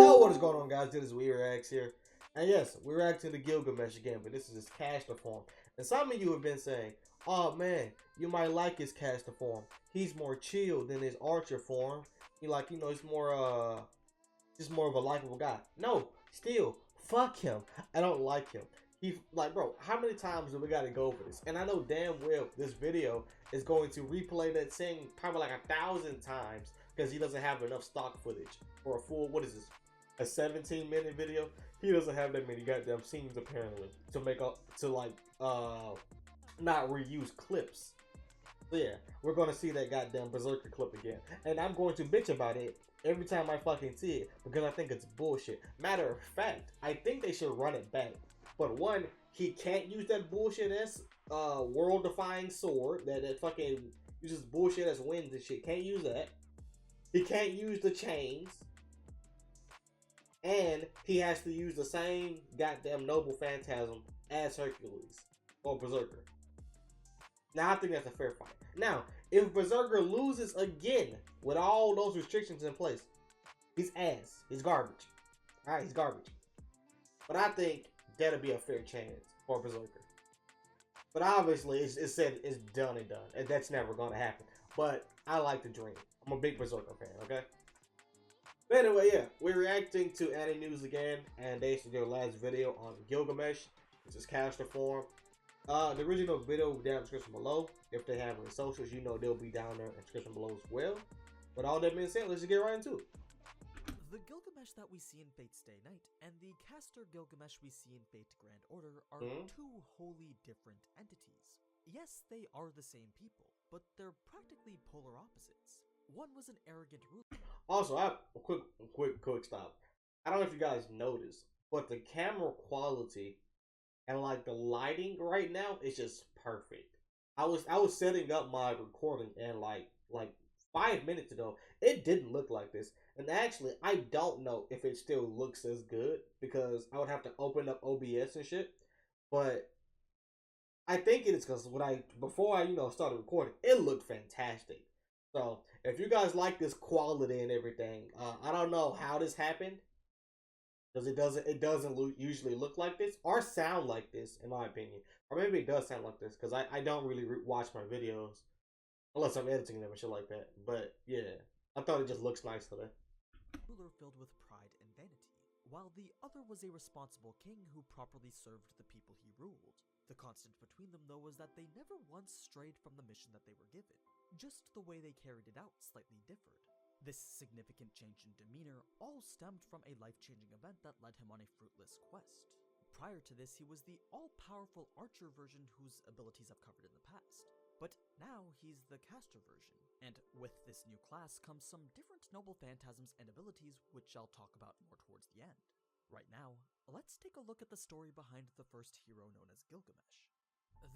Yo, what is going on, guys? This is We Reacts here. And yes, we're reacting to Gilgamesh again, but this is his caster form. And some of you have been saying, oh man, you might like his caster form. He's more chill than his archer form. He's more, just more of a likable guy. No, still, fuck him. I don't like him. Bro, how many times do we gotta go over this? And I know damn well this video is going to replay that scene probably like 1,000 times because he doesn't have enough stock footage for a full, what is this, a 17-minute video? He doesn't have that many goddamn scenes apparently to make up to not reuse clips. So yeah, we're gonna see that goddamn Berserker clip again, and I'm going to bitch about it every time I fucking see it because I think it's bullshit. Matter of fact, I think they should run it back. But one, he can't use that bullshit ass world-defying sword that fucking uses bullshit as winds and shit. Can't use that. He can't use the chains. And he has to use the same goddamn noble phantasm as Hercules or Berserker. Now I think that's a fair fight. Now, if Berserker loses again with all those restrictions in place, he's ass. He's garbage. Alright, he's garbage. But I think that'll be a fair chance for Berserker. But obviously, it's said it's done and done. And that's never going to happen. But I like the dream. I'm a big Berserker fan, okay? But anyway, yeah, we're reacting to anime news again, and they did their last video on Gilgamesh, which is caster form. The original video will be down in the description below. If they have any socials, you know they'll be down there in the description below as well. With all that being said, let's just get right into it. The Gilgamesh that we see in Fate Stay Night and the caster Gilgamesh we see in Fate Grand Order are two wholly different entities. Yes, they are the same people, but they're practically polar opposites. One was an arrogant ruler. Also, I have a quick stop. I don't know if you guys noticed, but the camera quality and like the lighting right now is just perfect. I was setting up my recording and like 5 minutes ago, it didn't look like this. And actually, I don't know if it still looks as good because I would have to open up OBS and shit. But I think it is because before I started recording, it looked fantastic. So if you guys like this quality and everything, I don't know how this happened because it doesn't usually look like this or sound like this in my opinion, or maybe it does sound like this because I don't really watch my videos unless I'm editing them and shit like that. But yeah, I thought it just looks nice today. Ruler filled with pride and vanity, while the other was a responsible king who properly served the people he ruled. The constant between them, though, was that they never once strayed from the mission that they were given. Just the way they carried it out slightly differed. This significant change in demeanor all stemmed from a life-changing event that led him on a fruitless quest. Prior to this, he was the all-powerful archer version whose abilities I've covered in the past. But now he's the caster version. And with this new class comes some different noble phantasms and abilities, which I'll talk about more towards the end. Right now, let's take a look at the story behind the first hero known as Gilgamesh.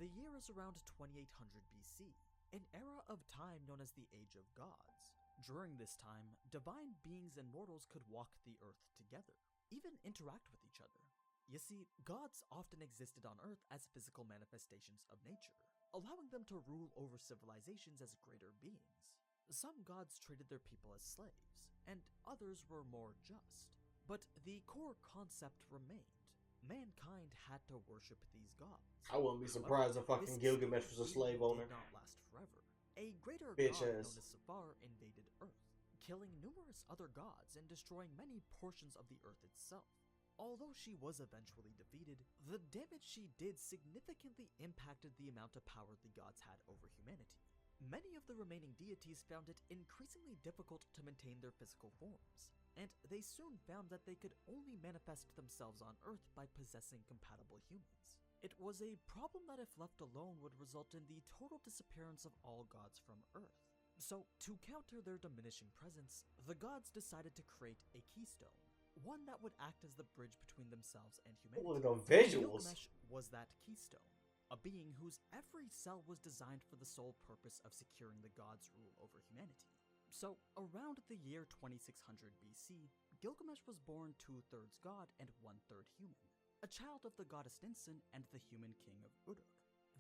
The year is around 2800 BC, an era of time known as the Age of Gods. During this time, divine beings and mortals could walk the earth together, even interact with each other. You see, gods often existed on Earth as physical manifestations of nature, allowing them to rule over civilizations as greater beings. Some gods treated their people as slaves, and others were more just. But the core concept remained. Mankind had to worship these gods. I wouldn't be surprised if fucking Gilgamesh was a slave owner. Did not last forever. A greater Bitch god ass. known as Safar invaded Earth, killing numerous other gods and destroying many portions of the Earth itself. Although she was eventually defeated, the damage she did significantly impacted the amount of power the gods had over humanity. Many of the remaining deities found it increasingly difficult to maintain their physical forms, and they soon found that they could only manifest themselves on Earth by possessing compatible humans. It was a problem that if left alone would result in the total disappearance of all gods from Earth. So, to counter their diminishing presence, the gods decided to create a keystone, one that would act as the bridge between themselves and humanity. Oh, the visuals. Gilgamesh was that keystone, a being whose every cell was designed for the sole purpose of securing the gods' rule over humanity. So, around the year 2600 BC, Gilgamesh was born 2/3 god and 1/3 human, a child of the goddess Ninsun and the human king of Uruk.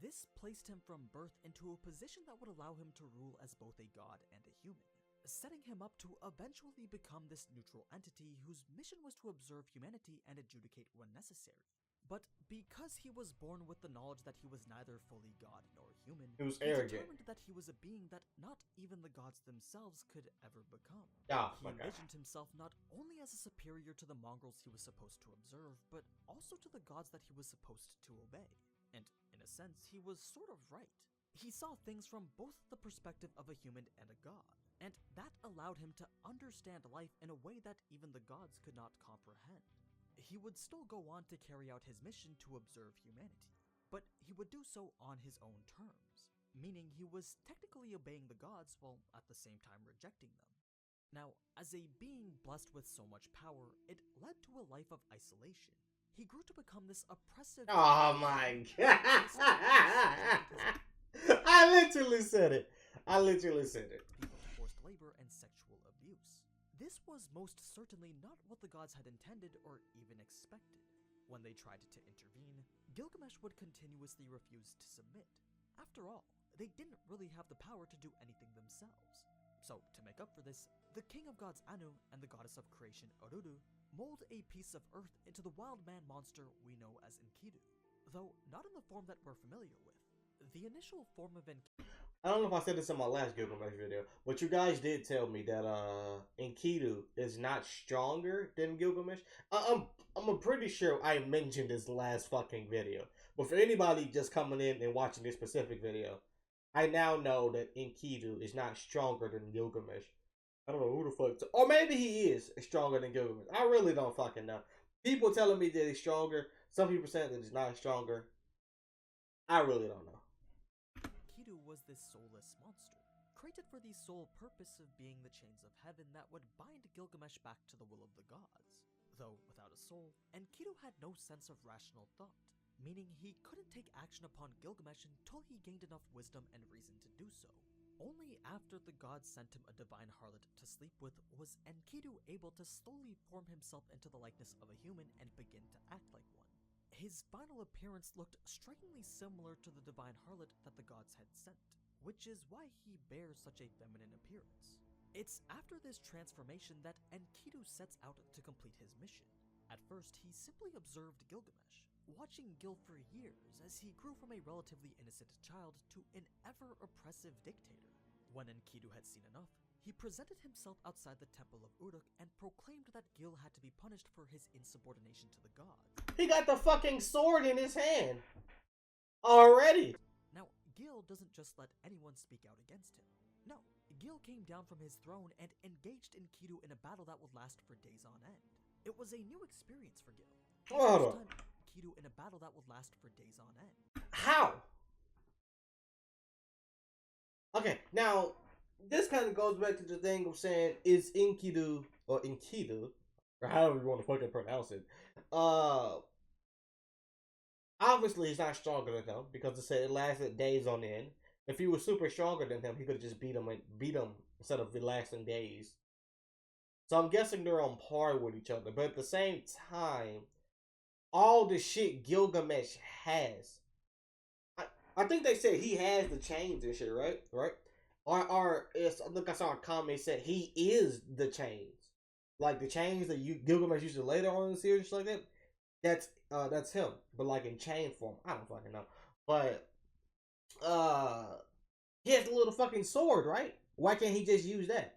This placed him from birth into a position that would allow him to rule as both a god and a human. setting him up to eventually become this neutral entity whose mission was to observe humanity and adjudicate when necessary. But because he was born with the knowledge that he was neither fully god nor human, He was he arrogant. determined that he was a being that not even the gods themselves could ever become. Oh He my god. envisioned himself not only as a superior to the mongrels he was supposed to observe, but also to the gods that he was supposed to obey. And in a sense, he was sort of right. He saw things from both the perspective of a human and a god, and that allowed him to understand life in a way that even the gods could not comprehend. He would still go on to carry out his mission to observe humanity, but he would do so on his own terms, meaning he was technically obeying the gods while at the same time rejecting them. Now, as a being blessed with so much power, it led to a life of isolation. He grew to become this oppressive. Oh my god. I literally said it. I literally said it. People to forced labor and sexual abuse. This was most certainly not what the gods had intended or even expected. When they tried to intervene, Gilgamesh would continuously refuse to submit. After all, they didn't really have the power to do anything themselves. So, to make up for this, the king of gods Anu and the goddess of creation Oruru mold a piece of earth into the wild man monster we know as Enkidu, though not in the form that we're familiar with. The initial form of Enkidu. I don't know if I said this in my last Gilgamesh video, but you guys did tell me that Enkidu is not stronger than Gilgamesh. I'm pretty sure I mentioned this last fucking video. But for anybody just coming in and watching this specific video, I now know that Enkidu is not stronger than Gilgamesh. I don't know who the fuck, or maybe he is stronger than Gilgamesh. I really don't fucking know. People telling me that he's stronger. Some people saying that he's not stronger. I really don't know. Enkidu was this soulless monster, created for the sole purpose of being the chains of heaven that would bind Gilgamesh back to the will of the gods. Though without a soul, Enkidu had no sense of rational thought, meaning he couldn't take action upon Gilgamesh until he gained enough wisdom and reason to do so. Only after the gods sent him a divine harlot to sleep with was Enkidu able to slowly form himself into the likeness of a human and begin to act like one. His final appearance looked strikingly similar to the divine harlot that the gods had sent, which is why he bears such a feminine appearance. It's after this transformation that Enkidu sets out to complete his mission. At first, he simply observed Gilgamesh, watching Gil for years as he grew from a relatively innocent child to an ever-oppressive dictator. When Enkidu had seen enough, he presented himself outside the temple of Uruk and proclaimed that Gil had to be punished for his insubordination to the gods. He got the fucking sword in his hand already. Now, Gil doesn't just let anyone speak out against him. No, Gil came down from his throne and engaged Enkidu in a battle that would last for days on end. It was a new experience for Gil. Hold on. Enkidu in a battle that would last for days on end. How? Okay, now this kind of goes back to the thing of saying, is Enkidu or however you want to fucking pronounce it, obviously he's not stronger than him because it said it lasted days on end. If he was super stronger than him, he could have just beat him instead of it lasting days. So I'm guessing they're on par with each other. But at the same time, all the shit Gilgamesh has, I think they said he has the chains and shit, right? Right? Or it's, look, I saw a comment said he is the chains, like the chains that Gilgamesh used to later on in the series, like that. That's him, but like in chain form. I don't fucking know, but he has a little fucking sword, right? Why can't he just use that?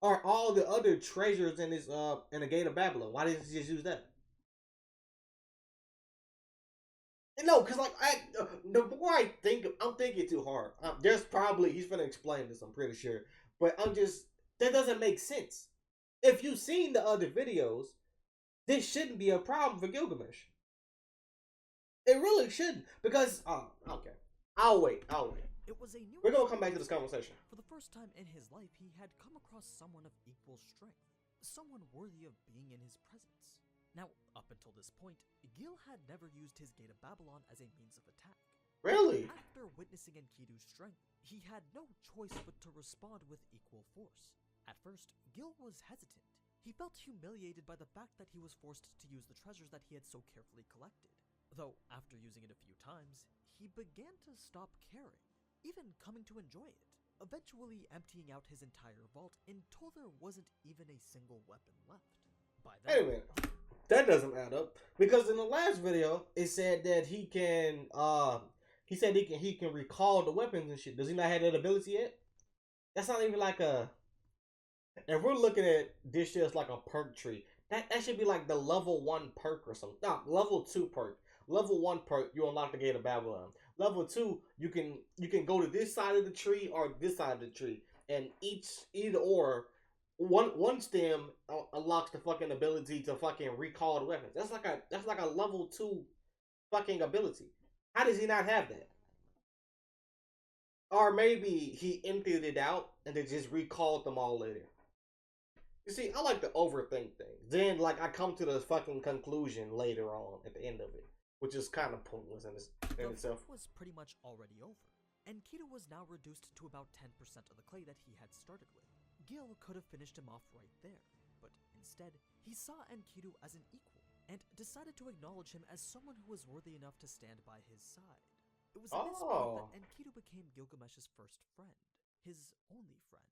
Or all the other treasures in his in the Gate of Babylon? Why didn't he just use that? No, because like the more I think, I'm thinking too hard. There's probably he's gonna explain this. I'm pretty sure, but that doesn't make sense. If you've seen the other videos, this shouldn't be a problem for Gilgamesh. It really shouldn't, because okay, I'll wait. It was a new. We're gonna come back to this conversation. For the first time in his life, he had come across someone of equal strength, someone worthy of being in his presence. Now, up until this point, Gil had never used his Gate of Babylon as a means of attack. Really? After witnessing Enkidu's strength, he had no choice but to respond with equal force. At first, Gil was hesitant. He felt humiliated by the fact that he was forced to use the treasures that he had so carefully collected. Though, after using it a few times, he began to stop caring, even coming to enjoy it. eventually emptying out his entire vault until there wasn't even a single weapon left. By Wait then, a minute. That doesn't add up. Because in the last video, it said that he can recall the weapons and shit. Does he not have that ability yet? That's not even like a. If we're looking at this shit as like a perk tree, that should be like the level 1 perk or something. No, level 2 perk. Level 1 perk, you unlock the gate of Babylon. Level 2, you can go to this side of the tree or this side of the tree, and either or one stem unlocks the fucking ability to fucking recall the weapons. That's like a level 2 fucking ability. How does he not have that? Or maybe he emptied it out and then just recalled them all later. You see, I like to overthink things. Then, like, I come to the fucking conclusion later on at the end of it, which is kind of pointless in itself. The was pretty much already over. Enkidu was now reduced to about 10% of the clay that he had started with. Gil could have finished him off right there, but instead, he saw Enkidu as an equal, and decided to acknowledge him as someone who was worthy enough to stand by his side. It was in this point that Enkidu became Gilgamesh's first friend, his only friend.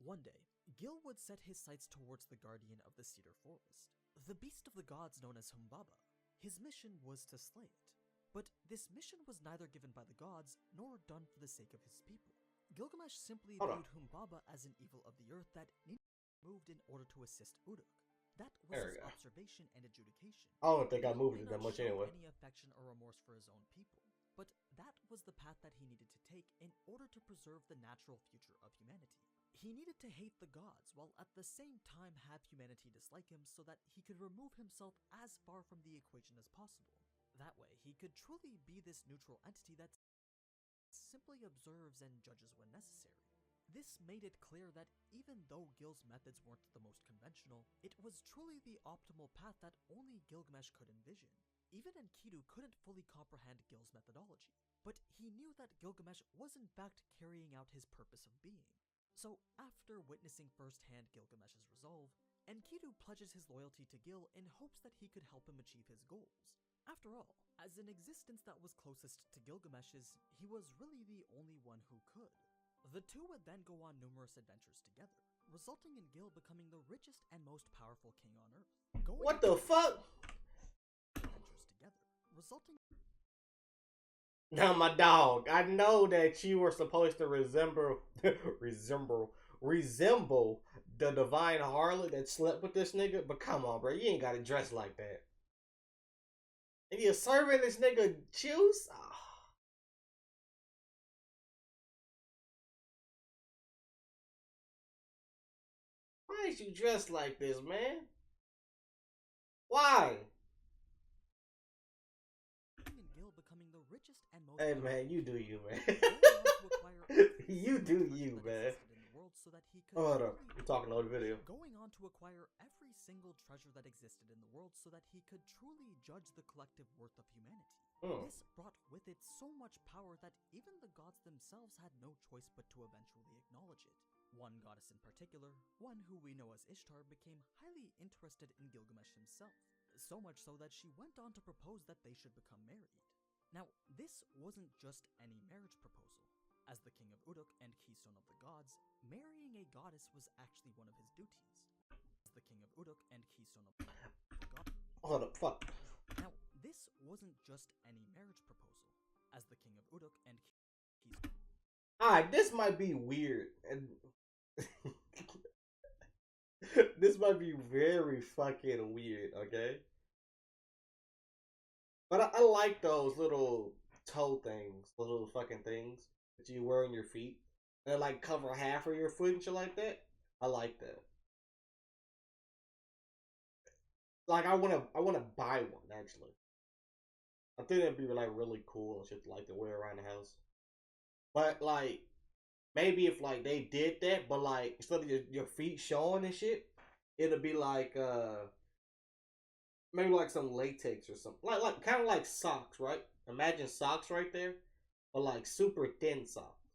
One day, Gil would set his sights towards the guardian of the cedar forest, the beast of the gods known as Humbaba. His mission was to slay it. But this mission was neither given by the gods, nor done for the sake of his people. Gilgamesh simply viewed Humbaba as an evil of the earth that needed to be moved in order to assist Uruk. That was his observation and adjudication. I don't think I moved it that much anyway. Any affection or remorse for his own people, but that was the path that he needed to take in order to preserve the natural future of humanity. He needed to hate the gods, while at the same time have humanity dislike him so that he could remove himself as far from the equation as possible. That way, he could truly be this neutral entity that simply observes and judges when necessary. This made it clear that even though Gil's methods weren't the most conventional, it was truly the optimal path that only Gilgamesh could envision. Even Enkidu couldn't fully comprehend Gil's methodology, but he knew that Gilgamesh was in fact carrying out his purpose of being. So, after witnessing firsthand Gilgamesh's resolve, Enkidu pledges his loyalty to Gil in hopes that he could help him achieve his goals. After all, as an existence that was closest to Gilgamesh's, he was really the only one who could. The two would then go on numerous adventures together, resulting in Gil becoming the richest and most powerful king on Earth. What the fuck? Adventures together, resulting. Now, my dog, I know that you were supposed to resemble the divine harlot that slept with this nigga, but come on, bro, you ain't gotta dress like that. And you're serving this nigga juice? Oh. Why is you dressed like this, man? Why? Becoming the richest and most. Hey man, you do you, man. You do you, man. Hold up, you're talking on the video. Going on to acquire every single treasure that existed in the world so that he could truly judge the collective worth of humanity. This brought with it so much power that even the gods themselves had no choice but to eventually acknowledge it. One goddess in particular, one who we know as Ishtar, became highly interested in Gilgamesh himself, so much so that she went on to propose that they should become married. Now, this wasn't just any marriage proposal. As the king of Uruk and keystone of the gods, marrying a goddess was actually one of his duties. As the king of Uruk and keystone of the gods. Hold up, fuck. Now, this wasn't just any marriage proposal. As the king of Uruk and keystone. Alright, this might be weird. And this might be very fucking weird, okay? But I like those little toe things, little fucking things that you wear on your feet. And they like cover half of your foot and shit like that. I like that. Like I wanna buy one actually. I think that'd be like really cool and shit to like to wear around the house. But like maybe if like they did that, but like instead of your feet showing and shit, it'll be like maybe like some latex or something. Like kind of like socks, right? Imagine socks right there, but like super thin socks.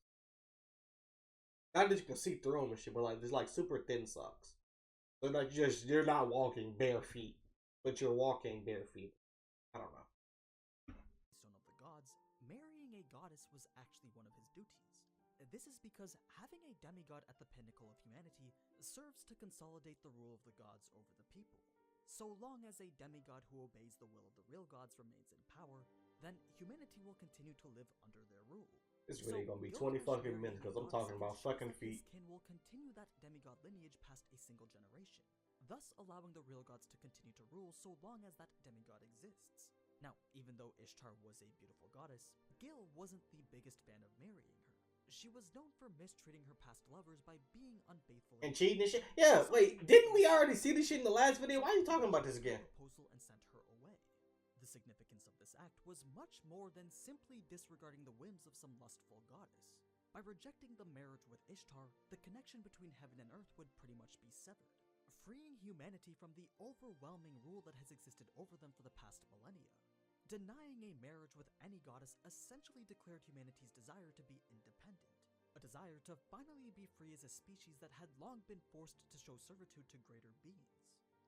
Not that you can see through them and shit, but like there's like super thin socks. So like you're not walking bare feet, but you're walking bare feet. I don't know. Son of the gods, marrying a goddess was actually one of his duties. This is because having a demigod at the pinnacle of humanity serves to consolidate the rule of the gods over the people. So long as a demigod who obeys the will of the real gods remains in power, then humanity will continue to live under their rule. This video gonna be 20 fucking minutes because I'm talking about fucking feet. His kin will continue that demigod lineage past a single generation, thus allowing the real gods to continue to rule so long as that demigod exists. Now, even though Ishtar was a beautiful goddess, Gil wasn't the biggest fan of marrying her. She was known for mistreating her past lovers by being unfaithful and cheating and shit. Yeah, wait, didn't we already see this shit in the last video? Why are you talking about this again? Proposal and sent her away. The significance of this act was much more than simply disregarding the whims of some lustful goddess. By rejecting the marriage with Ishtar, the connection between heaven and earth would pretty much be severed, freeing humanity from the overwhelming rule that has existed over them for the past millennia. Denying a marriage with any goddess essentially declared humanity's desire to be independent, a desire to finally be free as a species that had long been forced to show servitude to greater beings.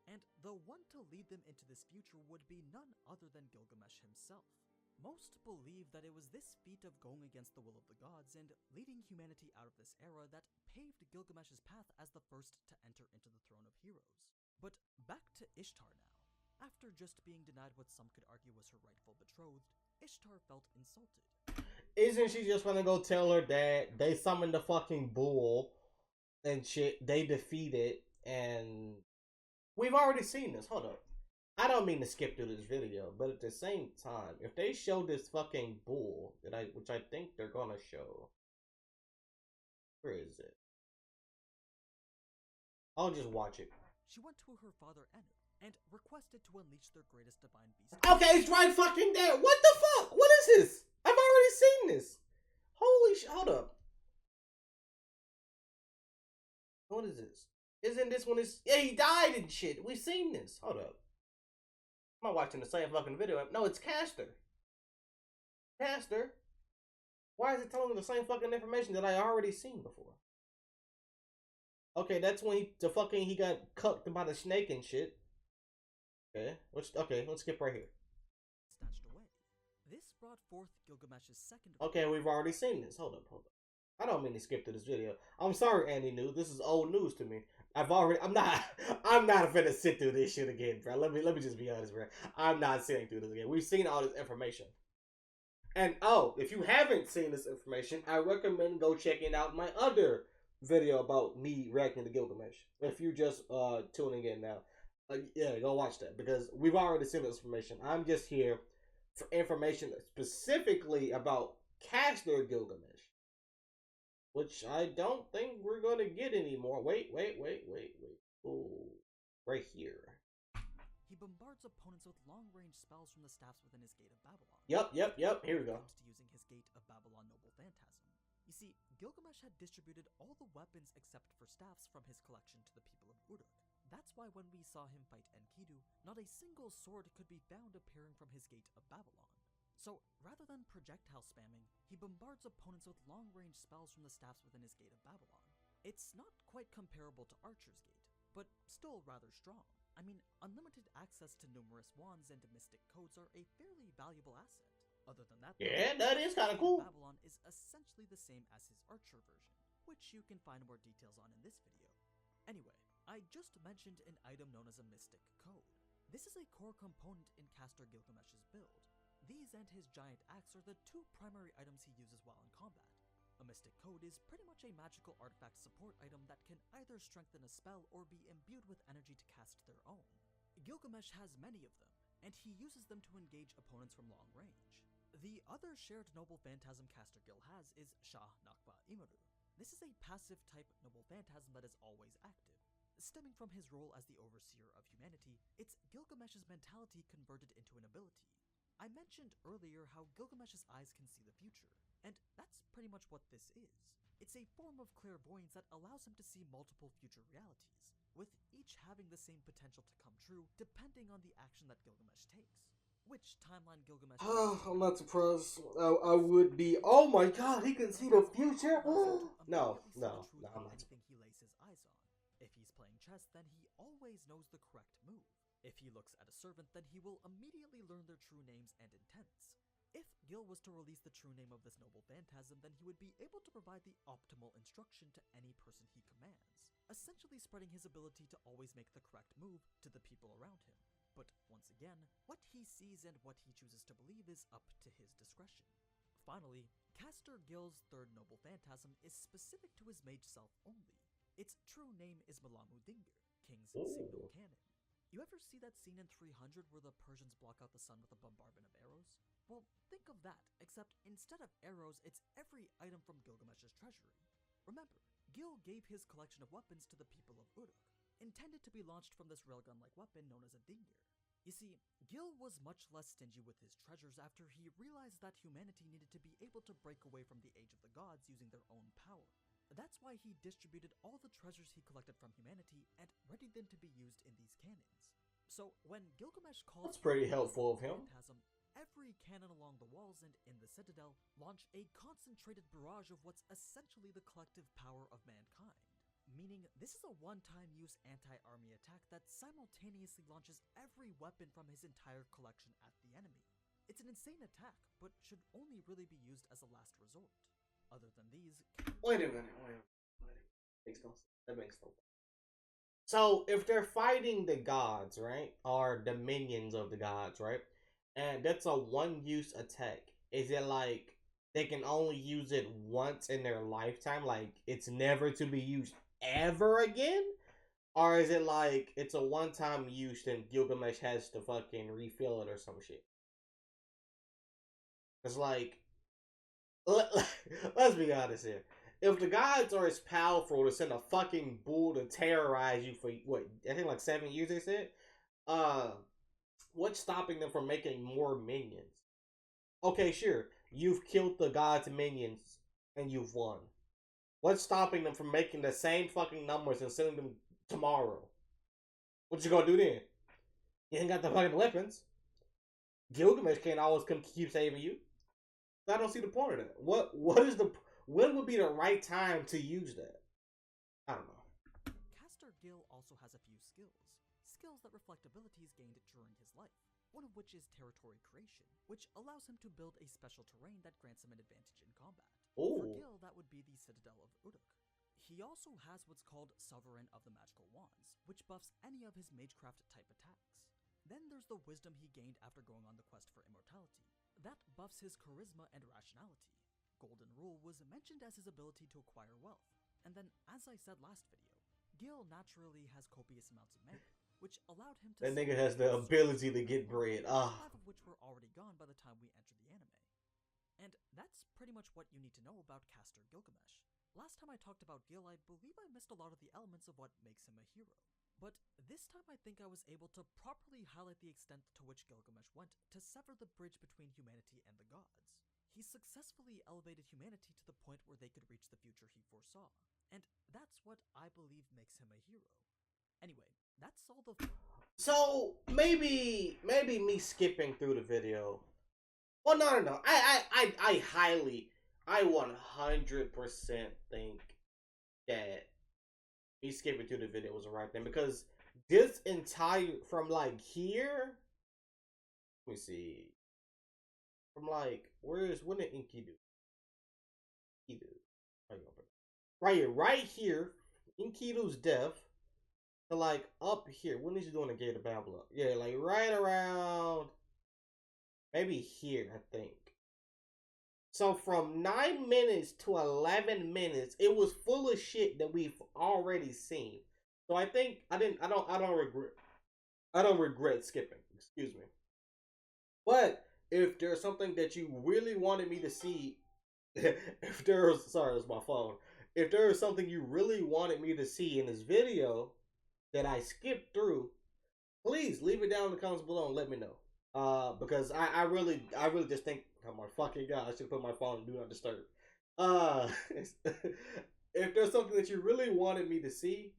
And the one to lead them into this future would be none other than Gilgamesh himself. Most believe that it was this feat of going against the will of the gods and leading humanity out of this era that paved Gilgamesh's path as the first to enter into the throne of heroes. But back to Ishtar now. After just being denied what some could argue was her rightful betrothed, Ishtar felt insulted. Isn't she just gonna go tell her dad they summoned the fucking bull and shit, they defeated, and we've already seen this. Hold up. I don't mean to skip through this video, but at the same time, if they show this fucking bull, which I think they're gonna show, where is it? I'll just watch it. She went to her father Enkidu and requested to unleash their greatest divine beast. Okay, it's right fucking there. What the fuck? What is this? I've already seen this. Holy shit, hold up. What is this? Isn't this one is, yeah, he died and shit. We've seen this. Hold up. I'm not watching the same fucking video. No, it's Castor. Castor? Why is it telling me the same fucking information that I already seen before? Okay, that's when he got cucked by the snake and shit. Okay, let's skip right here. Snatched away. This brought forth Gilgamesh's second. Okay, we've already seen this. Hold up. I don't mean to skip to this video. I'm sorry, Andy New. This is old news to me. I'm not finna sit through this shit again, bro. Let me just be honest, bro. I'm not sitting through this again. We've seen all this information. And if you haven't seen this information, I recommend go checking out my other video about me reacting to Gilgamesh. If you're just tuning in now. Yeah, go watch that because we've already seen this information. I'm just here for information specifically about Castor Gilgamesh, which I don't think we're gonna get anymore. Wait. Oh, right here. He bombards opponents with long-range spells from the staffs within his Gate of Babylon. Yep. Here we go. Comes to using his Gate of Babylon noble phantasm. You see, Gilgamesh had distributed all the weapons except for staffs from his collection to the people of Uruk. That's why when we saw him fight Enkidu, not a single sword could be found appearing from his Gate of Babylon. So, rather than projectile spamming, he bombards opponents with long-range spells from the staffs within his Gate of Babylon. It's not quite comparable to Archer's Gate, but still rather strong. I mean, unlimited access to numerous wands and mystic codes are a fairly valuable asset. Other than that, yeah, that is kind of cool. Babylon is essentially the same as his Archer version, which you can find more details on in this video. Anyway, I just mentioned an item known as a mystic code. This is a core component in Castor Gilgamesh's build. These and his giant axe are the two primary items he uses while in combat. A mystic code is pretty much a magical artifact support item that can either strengthen a spell or be imbued with energy to cast their own. Gilgamesh has many of them, and he uses them to engage opponents from long range. The other shared noble phantasm Castor Gil has is Shah Nakba Imaru. This is a passive type noble phantasm that is always active. Stemming from his role as the overseer of humanity, it's Gilgamesh's mentality converted into an ability. I mentioned earlier how Gilgamesh's eyes can see the future, and that's pretty much what this is. It's a form of clairvoyance that allows him to see multiple future realities, with each having the same potential to come true depending on the action that Gilgamesh takes. Which timeline Gilgamesh... I'm not surprised. I would be... Oh my god, he can see the future? No, I'm not. Anything he lays his eyes on. If he's playing chess, then he always knows the correct move. If he looks at a servant, then he will immediately learn their true names and intents. If Gil was to release the true name of this noble phantasm, then he would be able to provide the optimal instruction to any person he commands, essentially spreading his ability to always make the correct move to the people around him. But once again, what he sees and what he chooses to believe is up to his discretion. Finally, Caster Gil's third noble phantasm is specific to his mage self only. Its true name is Malamu Dinger, King's signal cannon. You ever see that scene in 300 where the Persians block out the sun with a bombardment of arrows? Well, think of that, except instead of arrows, it's every item from Gilgamesh's treasury. Remember, Gil gave his collection of weapons to the people of Uruk, intended to be launched from this railgun-like weapon known as a Dinger. You see, Gil was much less stingy with his treasures after he realized that humanity needed to be able to break away from the Age of the Gods using their own power. That's why he distributed all the treasures he collected from humanity and readied them to be used in these cannons. So when Gilgamesh calls That's pretty helpful of him. Phantasm, every cannon along the walls and in the citadel launch a concentrated barrage of what's essentially the collective power of mankind. Meaning, this is a one-time use anti-army attack that simultaneously launches every weapon from his entire collection at the enemy. It's an insane attack, but should only really be used as a last resort. Other than these... Wait a minute. That makes no sense. So, if they're fighting the gods, right? Or the minions of the gods, right? And that's a one-use attack. Is it like they can only use it once in their lifetime? Like, it's never to be used ever again? Or is it like it's a one-time use and Gilgamesh has to fucking refill it or some shit? It's like, let's be honest here. If the gods are as powerful to send a fucking bull to terrorize you for what, I think like 7 years they said, what's stopping them from making more minions? Okay, sure, you've killed the gods' minions and you've won. What's stopping them from making the same fucking numbers and sending them tomorrow? What you gonna do then? You ain't got the fucking weapons. Gilgamesh can't always keep saving you. I don't see the point of that. When would be the right time to use that? I don't know. Caster Gil also has a few skills that reflect abilities gained during his life, one of which is territory creation, which allows him to build a special terrain that grants him an advantage in combat. Ooh. For Gil, that would be the Citadel of Uruk. He also has what's called Sovereign of the Magical Wands, which buffs any of his Magecraft type attacks. Then there's the wisdom he gained after going on the quest for immortality. That buffs his charisma and rationality. Golden Rule was mentioned as his ability to acquire wealth. And then, as I said last video, Gil naturally has copious amounts of mana, which allowed him to... That nigga has the ability to get bread. Half of which were already gone by the time we entered the anime. And that's pretty much what you need to know about Caster Gilgamesh. Last time I talked about Gil, I believe I missed a lot of the elements of what makes him a hero. But this time I think I was able to properly highlight the extent to which Gilgamesh went to sever the bridge between humanity and the gods. He successfully elevated humanity to the point where they could reach the future he foresaw. And that's what I believe makes him a hero. Anyway, that's all the... So, maybe me skipping through the video. Well, no. I 100% think that me skipping through the video was the right thing, because this entire, from like here, let me see, from like, when did Enkidu? Right here, Enkidu's death, to like up here, when is he doing the Gate of Babylon? Yeah, like right around, maybe here, I think. So from 9 minutes to 11 minutes, it was full of shit that we've already seen. So I think I don't regret skipping. Excuse me. But if there's something that you really wanted me to see, sorry, that's my phone. If there is something you really wanted me to see in this video that I skipped through, please leave it down in the comments below and let me know. Because I really just think, oh my fucking god, I should put my phone on do not disturb. If there's something that you really wanted me to see,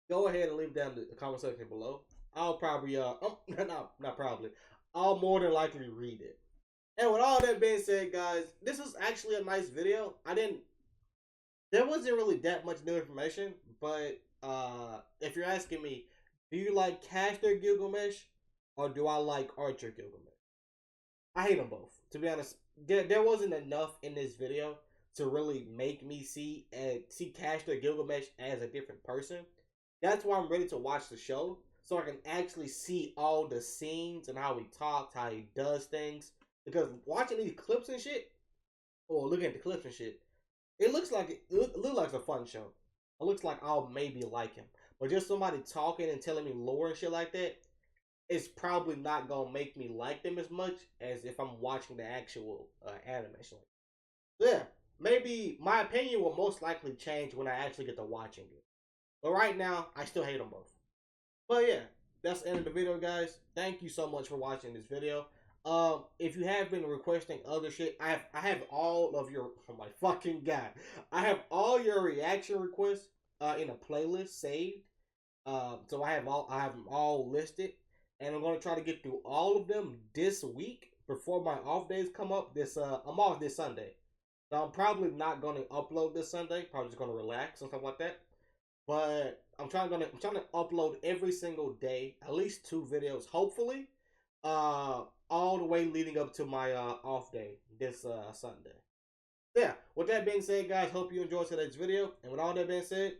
go ahead and leave down in the comment section below. I'll probably not probably, I'll more than likely read it. And with all that being said, guys, this is actually a nice video. There wasn't really that much new information, but if you're asking me, do you like Caster Gilgamesh or do I like Archer Gilgamesh? I hate them both. To be honest, there wasn't enough in this video to really make me see Caster Gilgamesh as a different person. That's why I'm ready to watch the show, so I can actually see all the scenes and how he talks, how he does things. Because watching these clips and shit, or looking at the clips and shit, it looks like it looks like a fun show. It looks like I'll maybe like him, but just somebody talking and telling me lore and shit like that, it's probably not gonna make me like them as much as if I'm watching the actual animation. So yeah, maybe my opinion will most likely change when I actually get to watching it. But right now, I still hate them both. But yeah, that's the end of the video, guys. Thank you so much for watching this video. If you have been requesting other shit, I have all of your, oh my fucking god, I have all your reaction requests in a playlist saved. So I have them all listed, and I'm gonna try to get through all of them this week before my off days come up. I'm off this Sunday, so I'm probably not gonna upload this Sunday. Probably just gonna relax and stuff like that. But I'm trying to upload every single day, at least 2 videos, hopefully, all the way leading up to my off day this Sunday. Yeah. With that being said, guys, hope you enjoyed today's video, and with all that being said,